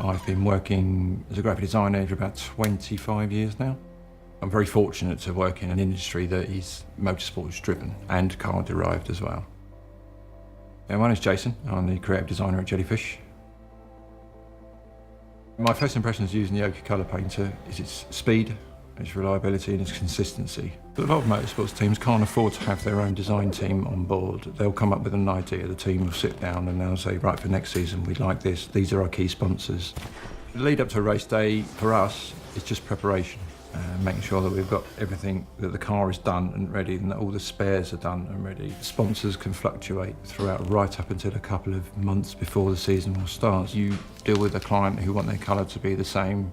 I've been working as a graphic designer for about 25 years now. I'm very fortunate to work in an industry that is motorsports driven and car derived as well. My name is Jason, I'm the creative designer at Jellyfish. My first impressions using the OKI ColorPainter is its speed, its reliability and its consistency. But a lot of motorsports teams can't afford to have their own design team on board. They'll come up with an idea, the team will sit down and they'll say, right, for next season we'd like this, these are our key sponsors. The lead up to a race day for us is just preparation. Making sure that we've got everything, that the car is done and ready and that all the spares are done and ready. Sponsors can fluctuate throughout right up until a couple of months before the season will start. You deal with a client who want their colour to be the same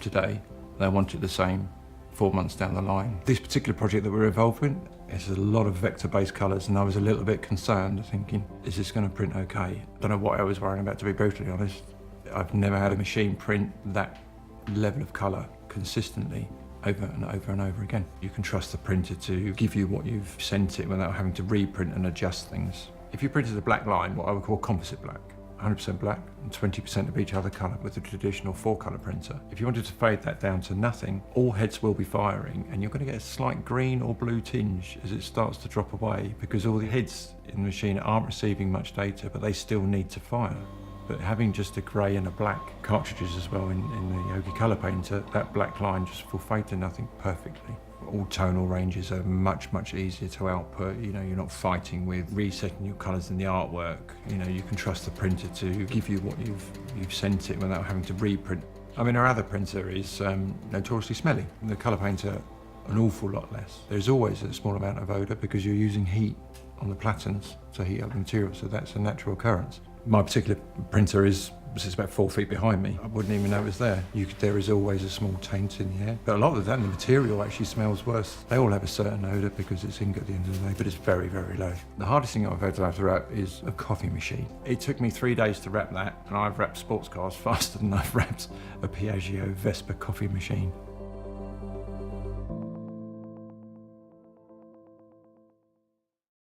today. They want it the same 4 months down the line. This particular project that we're involved in is a lot of vector-based colours, and I was a little bit concerned, thinking, is this going to print okay? I don't know what I was worrying about, to be brutally honest. I've never had a machine print that level of colour consistently over and over and over again. You can trust the printer to give you what you've sent it without having to reprint and adjust things. If you printed a black line, what I would call composite black, 100% black and 20% of each other colour with a traditional 4-colour printer. If you wanted to fade that down to nothing, all heads will be firing and you're going to get a slight green or blue tinge as it starts to drop away, because all the heads in the machine aren't receiving much data, but they still need to fire. But having just a grey and a black cartridges as well in the OKI ColorPainter, that black line just will fade to nothing perfectly. All tonal ranges are much, much easier to output. You know, you're not fighting with resetting your colours in the artwork. You know, you can trust the printer to give you what you've sent it without having to reprint. I mean, our other printer is notoriously smelly. The ColorPainter, an awful lot less. There's always a small amount of odour because you're using heat on the platens to heat up the material, so that's a natural occurrence. My particular printer is about 4 feet behind me. I wouldn't even know it was there. There is always a small taint in the air. But a lot of the time, the material actually smells worse. They all have a certain odour because it's ink at the end of the day, but it's very, very low. The hardest thing I've had to wrap is a coffee machine. It took me 3 days to wrap that, and I've wrapped sports cars faster than I've wrapped a Piaggio Vespa coffee machine.